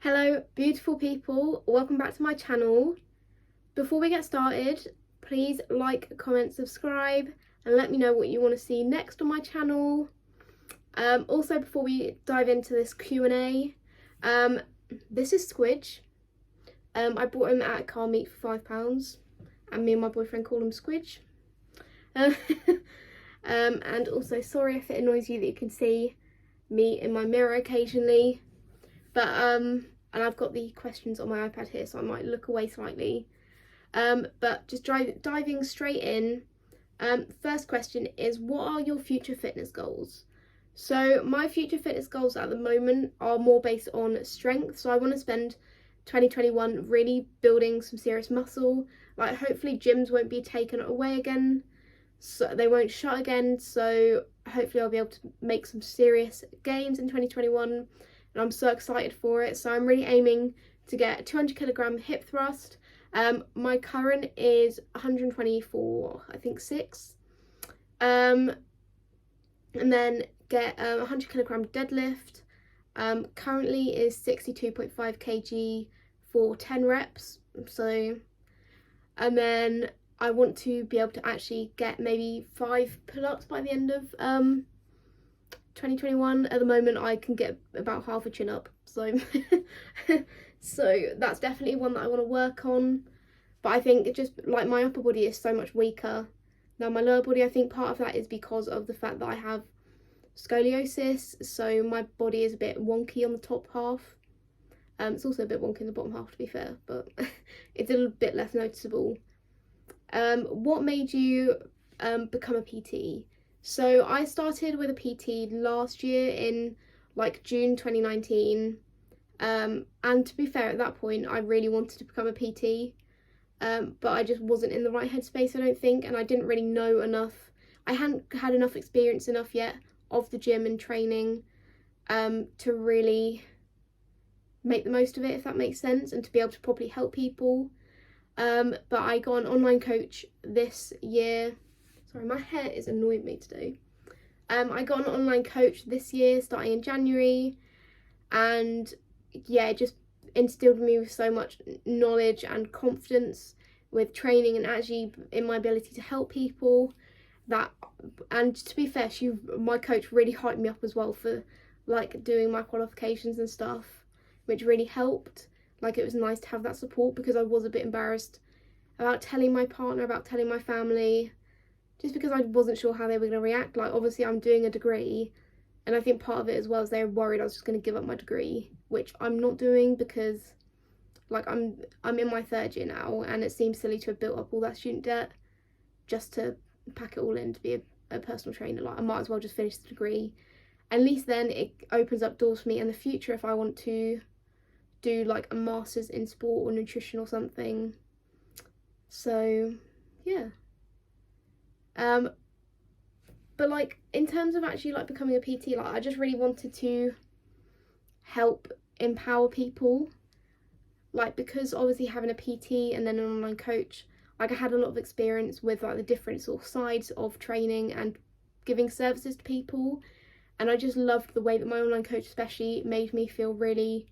Hello beautiful people, welcome back to my channel. Before we get started, please like, comment, subscribe and let me know what you want to see next on my channel. Also, before we dive into this Q&A, this is Squidge. I bought him at Car Meet for £5 and me and my boyfriend call him Squidge. And also, sorry if it annoys you that you can see me in my mirror occasionally, but and I've got the questions on my iPad here, so I might look away slightly. But just diving straight in. First question is, what are your future fitness goals? So my future fitness goals at the moment are more based on strength. So I want to spend 2021 really building some serious muscle. Like, hopefully gyms won't be taken away again, so they won't shut again. So hopefully I'll be able to make some serious gains in 2021. And I'm so excited for it. So I'm really aiming to get a 200 kilogram hip thrust. My current is 124, I think 6. And then get a 100 kilogram deadlift. Currently is 62.5 kg for 10 reps. So, and then I want to be able to actually get maybe 5 pull-ups by the end of 2021. At the moment I can get about half a chin up, so so that's definitely one that I want to work on. But I think it just, like, my upper body is so much weaker now my lower body. I think part of that is because of the fact that I have scoliosis, so my body is a bit wonky on the top half. It's also a bit wonky in the bottom half, to be fair, but it's a little bit less noticeable. What made you become a PT? So I started with a PT last year in like June 2019, and to be fair, at that point I really wanted to become a PT, but I just wasn't in the right headspace, I don't think, and I didn't really know enough. I hadn't had enough experience enough yet of the gym and training to really make the most of it, if that makes sense, and to be able to properly help people. But I got an online coach this year. Sorry, my hair is annoying me today. I got an online coach this year, starting in January, and yeah, it just instilled me with so much knowledge and confidence with training and actually in my ability to help people. That, and to be fair, my coach really hyped me up as well for like doing my qualifications and stuff, which really helped. Like, it was nice to have that support, because I was a bit embarrassed about telling my partner, about telling my family, just because I wasn't sure how they were going to react. Like, obviously I'm doing a degree, and I think part of it as well is they were worried I was just going to give up my degree, which I'm not doing, because like I'm in my 3rd year now, and it seems silly to have built up all that student debt just to pack it all in to be a personal trainer. Like, I might as well just finish the degree. At least then it opens up doors for me in the future if I want to do like a master's in sport or nutrition or something. So yeah. But like, in terms of actually like becoming a PT, like, I just really wanted to help empower people, like, because obviously having a PT and then an online coach, like, I had a lot of experience with like the different sort of sides of training and giving services to people, and I just loved the way that my online coach especially made me feel really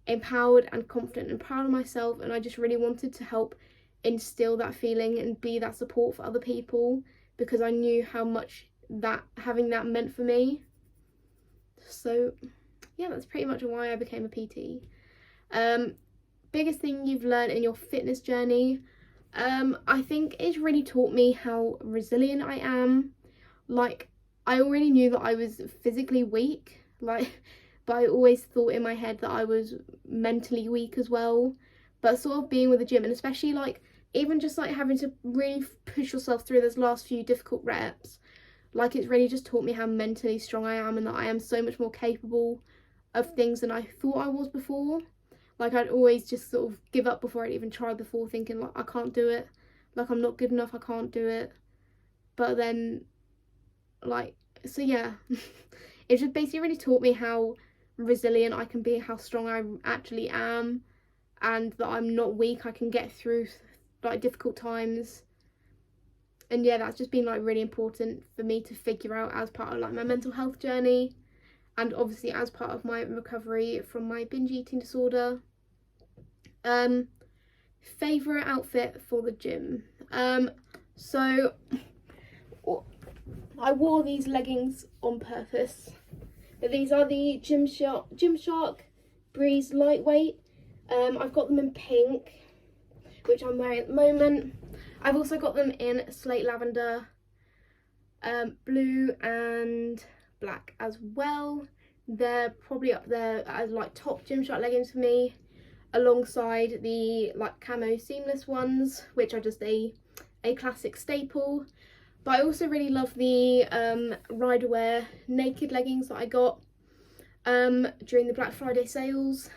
empowered and confident and proud of myself. And I just really wanted to help instill that feeling and be that support for other people, because I knew how much that having that meant for me. So yeah, that's pretty much why I became a PT. Biggest thing you've learned in your fitness journey? I think it's really taught me how resilient I am. Like, I already knew that I was physically weak, like, but I always thought in my head that I was mentally weak as well. But sort of being with the gym, and especially like even just like having to really push yourself through those last few difficult reps, like, it's really just taught me how mentally strong I am, and that I am so much more capable of things than I thought I was before. Like, I'd always just sort of give up before I'd even tried before, thinking like, I can't do it, like, I'm not good enough, I can't do it. But then, like, so yeah, it just basically really taught me how resilient I can be, how strong I actually am, and that I'm not weak, I can get through like difficult times. And yeah, that's just been like really important for me to figure out as part of like my mental health journey. and obviously as part of my recovery from my binge eating disorder. Favourite outfit for the gym. So I wore these leggings on purpose. These are the Gymshark Breeze Lightweight. I've got them in pink, which I'm wearing at the moment. I've also got them in slate lavender, blue and black as well. They're probably up there as like top Gymshark leggings for me, alongside the like camo seamless ones, which are just a classic staple. But I also really love the Riderwear naked leggings that I got during the Black Friday sales.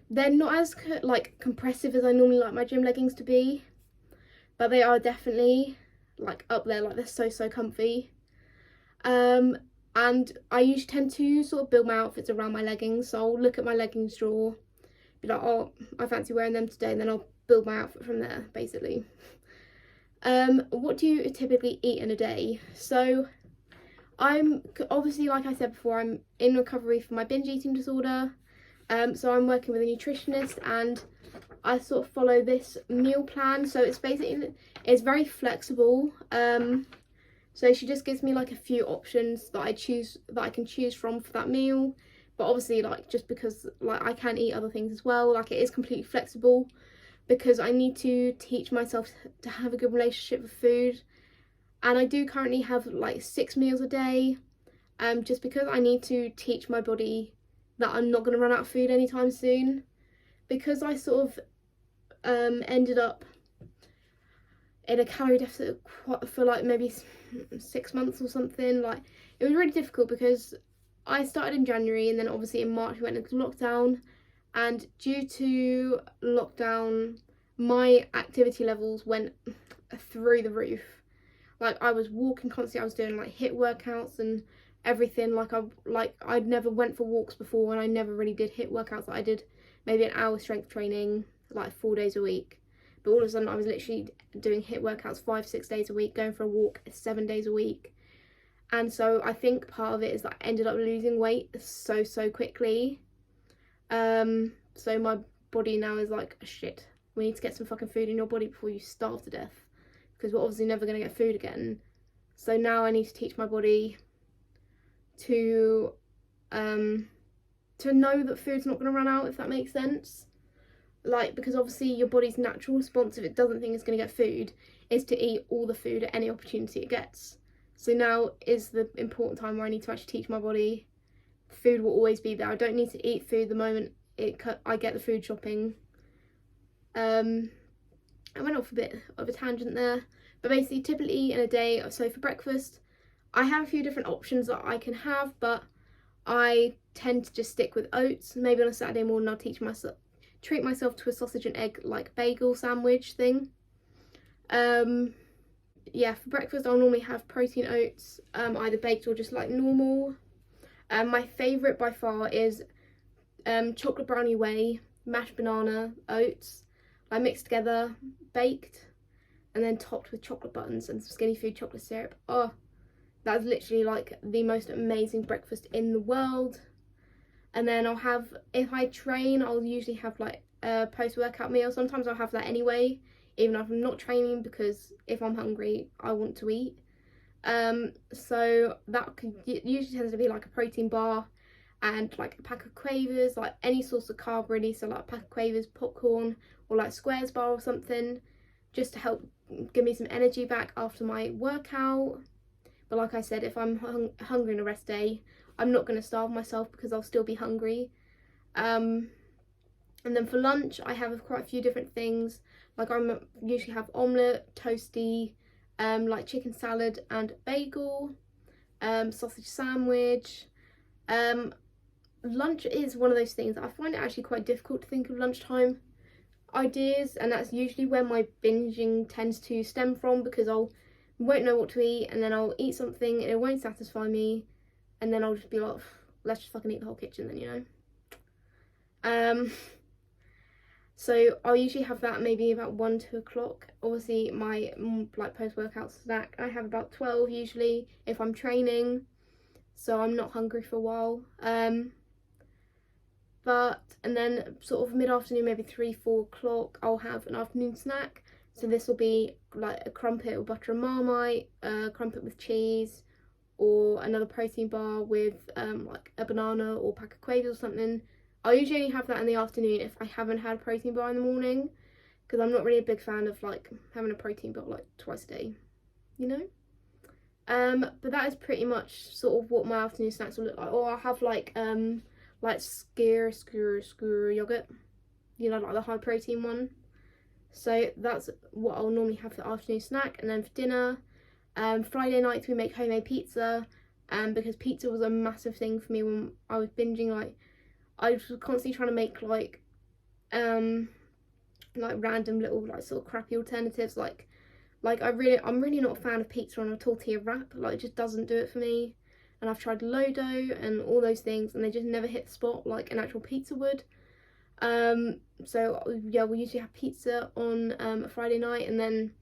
They're not as like compressive as I normally like my gym leggings to be, but they are definitely like up there, like they're so comfy. And I usually tend to sort of build my outfits around my leggings, so I'll look at my leggings drawer, be like, oh, I fancy wearing them today, and then I'll build my outfit from there, basically. What do you typically eat in a day? So I'm obviously, like I said before, I'm in recovery from my binge eating disorder. So I'm working with a nutritionist, and I sort of follow this meal plan. So it's basically, it's very flexible. So she just gives me like a few options that I can choose from for that meal. But obviously, like, just because like I can eat other things as well, like it is completely flexible, because I need to teach myself to have a good relationship with food. And I do currently have like 6 meals a day, just because I need to teach my body that I'm not going to run out of food anytime soon. Because I sort of ended up in a calorie deficit for like maybe 6 months or something. Like, it was really difficult because I started in January, and then obviously in March we went into lockdown, and due to lockdown my activity levels went through the roof. Like, I was walking constantly, I was doing like HIIT workouts and everything. I'd never went for walks before, and I never really did HIIT workouts. I did maybe an hour strength training like 4 days a week, but all of a sudden I was literally doing HIIT workouts 5-6 days a week, going for a walk 7 days a week. And so I think part of it is that I ended up losing weight so quickly. So my body now is like, shit, we need to get some fucking food in your body before you starve to death, because we're obviously never going to get food again. So now I need to teach my body to know that food's not going to run out, if that makes sense. Like, because obviously your body's natural response, if it doesn't think it's going to get food, is to eat all the food at any opportunity it gets. So now is the important time where I need to actually teach my body food will always be there. I don't need to eat food the moment I get the food shopping. I went off a bit of a tangent there, but basically typically in a day, so for breakfast I have a few different options that I can have, but I tend to just stick with oats. Maybe on a Saturday morning I'll treat myself to a sausage and egg like bagel sandwich thing. Yeah, for breakfast I'll normally have protein oats, either baked or just like normal. My favourite by far is chocolate brownie whey, mashed banana, oats, like mixed together, baked, and then topped with chocolate buttons and some Skinny Food chocolate syrup. Oh, that's literally like the most amazing breakfast in the world. And then I'll have, if I train, I'll usually have like a post-workout meal. Sometimes I'll have that anyway, even if I'm not training, because if I'm hungry I want to eat. So that usually tends to be like a protein bar and like a pack of Quavers, like any source of carb really, so like a pack of Quavers, popcorn, or like Squares bar or something, just to help give me some energy back after my workout. But like I said, if I'm hungry on a rest day, I'm not going to starve myself, because I'll still be hungry. And then for lunch I have quite a few different things. Like, I usually have omelette, toasty, like chicken salad and bagel, sausage sandwich. Lunch is one of those things I find it actually quite difficult to think of lunchtime ideas, and that's usually where my binging tends to stem from, because I won't know what to eat, and then I'll eat something and it won't satisfy me, and then I'll just be like, let's just fucking eat the whole kitchen then, you know. So I'll usually have that maybe about 1-2 o'clock. Obviously my like post-workout snack I have about 12 usually if I'm training. so I'm not hungry for a while. And then sort of mid-afternoon, maybe 3-4 o'clock, I'll have an afternoon snack. So this will be like a crumpet with butter and Marmite, a crumpet with cheese, or another protein bar with like a banana or pack of Quavers or something. I usually have that in the afternoon if I haven't had a protein bar in the morning, because I'm not really a big fan of like having a protein bar like twice a day, you know. But that is pretty much sort of what my afternoon snacks will look like. Or I'll have like skyr yogurt, you know, like the high protein one. So that's what I'll normally have for afternoon snack. And then for dinner, Friday nights we make homemade pizza, because pizza was a massive thing for me when I was binging. Like I was constantly trying to make like random little like sort of crappy alternatives. Like I'm really not a fan of pizza on a tortilla wrap. Like it just doesn't do it for me. And I've tried low dough and all those things, and they just never hit the spot like an actual pizza would. So yeah, we usually have pizza on a Friday night, and then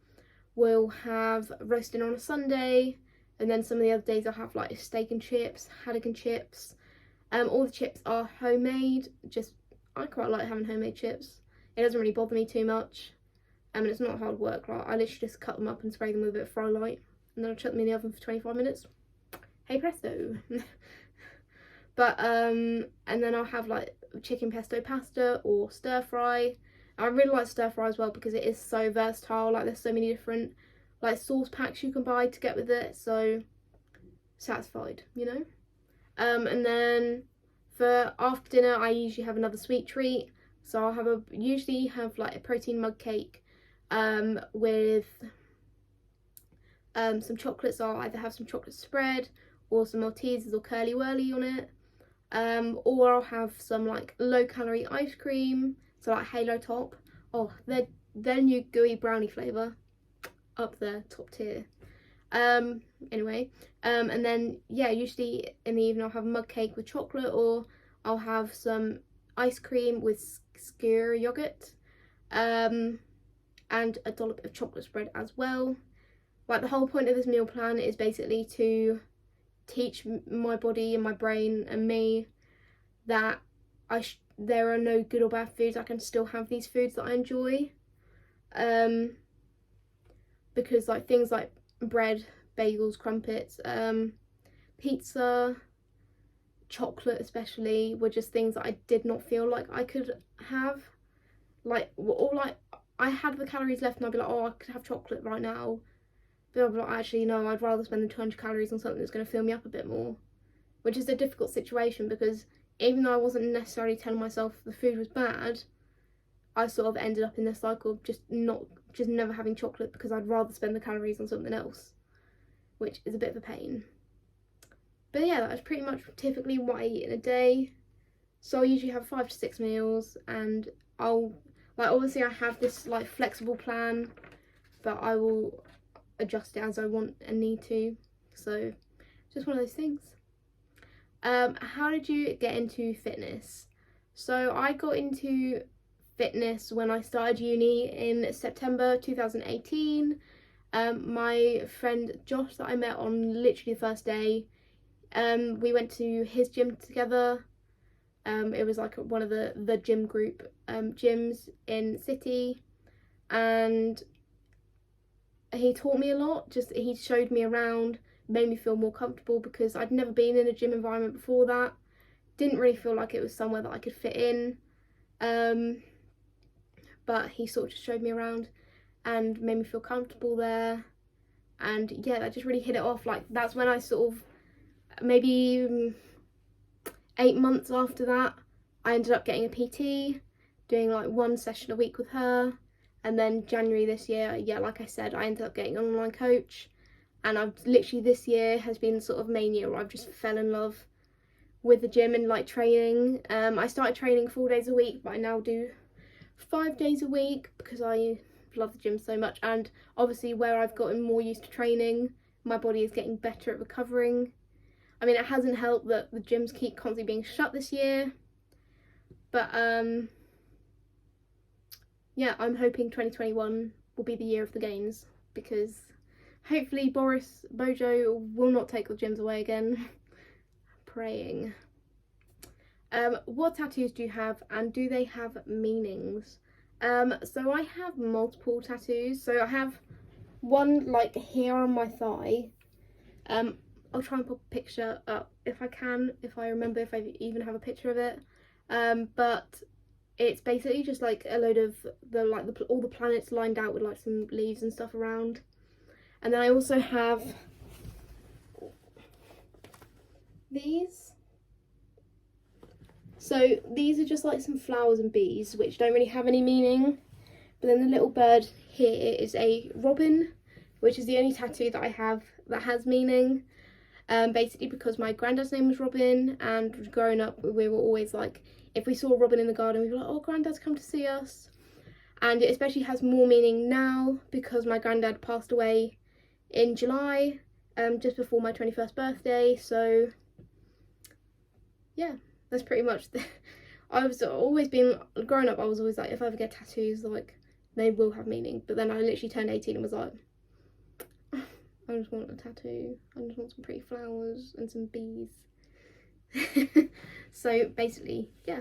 we'll have roasting on a Sunday, and then some of the other days I'll have like steak and chips, haddock and chips. All the chips are homemade. Just I quite like having homemade chips. It doesn't really bother me too much. And it's not hard work. Like I literally just cut them up and spray them with a bit of Fry Light, and then I'll chuck them in the oven for 25 minutes. Hey presto. But and then I'll have like chicken pesto pasta or stir fry. I really like stir fry as well because it is so versatile. Like there's so many different like sauce packs you can buy to get with it, so satisfied, you know. And then for after dinner I usually have another sweet treat. So I'll usually have like a protein mug cake with some chocolates. I'll either have some chocolate spread or some Maltesers or Curly Wurly on it, or I'll have some like low calorie ice cream, so like Halo Top. Oh, their new gooey brownie flavour, up there, top tier. Anyway, and then yeah, usually in the evening I'll have a mug cake with chocolate, or I'll have some ice cream with skyr yogurt, and a dollop of chocolate spread as well. Like the whole point of this meal plan is basically to teach my body and my brain and me that there are no good or bad foods. I can still have these foods that I enjoy, because like things like bread, bagels, crumpets, pizza, chocolate especially, were just things that I did not feel like I could have. Like, or like I had the calories left and I'd be like, oh, I could have chocolate right now. But I'd be like, actually no, I'd rather spend the 200 calories on something that's going to fill me up a bit more. Which is a difficult situation, because even though I wasn't necessarily telling myself the food was bad, I sort of ended up in this cycle of just never having chocolate because I'd rather spend the calories on something else, which is a bit of a pain. But yeah, that's pretty much typically what I eat in a day. So I usually have 5 to 6 meals, and obviously I have this like flexible plan, but I will adjust it as I want and need to. So just one of those things. How did you get into fitness? So I got into fitness when I started uni in September 2018. My friend Josh that I met on literally the first day, we went to his gym together. It was like one of the gym group gyms in City, and he taught me a lot. He showed me around, made me feel more comfortable, because I'd never been in a gym environment before that. Didn't really feel like it was somewhere that I could fit in. But he sort of just showed me around and made me feel comfortable there. And yeah, that just really hit it off. Like that's when I sort of, maybe 8 months after that, I ended up getting a PT, doing like 1 session a week with her. And then January this year, yeah, like I said, I ended up getting an online coach. And I've literally, this year has been sort of main year where I've just fell in love with the gym and like training. I started training 4 days a week, but I now do 5 days a week because I love the gym so much. And obviously where I've gotten more used to training, my body is getting better at recovering. I mean, it hasn't helped that the gyms keep constantly being shut this year, but yeah, I'm hoping 2021 will be the year of the games, because hopefully Boris Bojo will not take the gyms away again. praying. What tattoos do you have, and do they have meanings? So I have multiple tattoos. So I have one like here on my thigh. I'll try and put a picture up if I can, if I remember, if I even have a picture of it. But it's basically just like a load of all the planets lined out with like some leaves and stuff around. And then I also have these. So these are just like some flowers and bees, which don't really have any meaning. But then the little bird here is a robin, which is the only tattoo that I have that has meaning. Basically because my granddad's name was Robin, and growing up we were always like, if we saw a robin in the garden, we'd be like, oh, granddad's come to see us. And it especially has more meaning now because my granddad passed away in July, just before my 21st birthday. So yeah, that's pretty much I was always been, growing up I was always like, if I ever get tattoos, like, they will have meaning. But then I literally turned 18 and was like, I just want a tattoo. I just want some pretty flowers and some bees. So basically, yeah.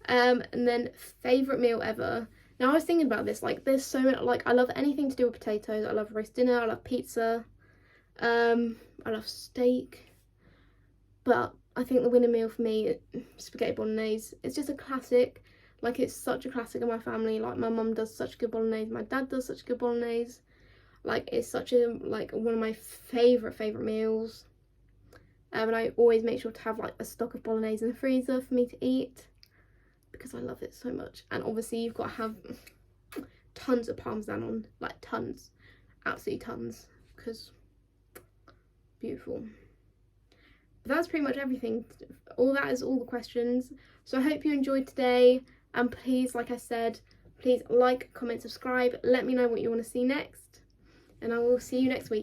And then favourite meal ever. Now I was thinking about this, like there's so many, like I love anything to do with potatoes. I love roast dinner, I love pizza, I love steak. But I think the winning meal for me, spaghetti bolognese. It's just a classic. Like, it's such a classic in my family. Like, my mum does such good bolognese, my dad does such good bolognese. Like, it's such a, like, one of my favourite meals. And I always make sure to have, like, a stock of bolognese in the freezer for me to eat, because I love it so much. And obviously you've got to have tons of parmesan on, like, tons. Absolutely tons, because beautiful. But that's pretty much everything. All that is all the questions. So I hope you enjoyed today. And please, like I said, please like, comment, subscribe. Let me know what you want to see next. And I will see you next week.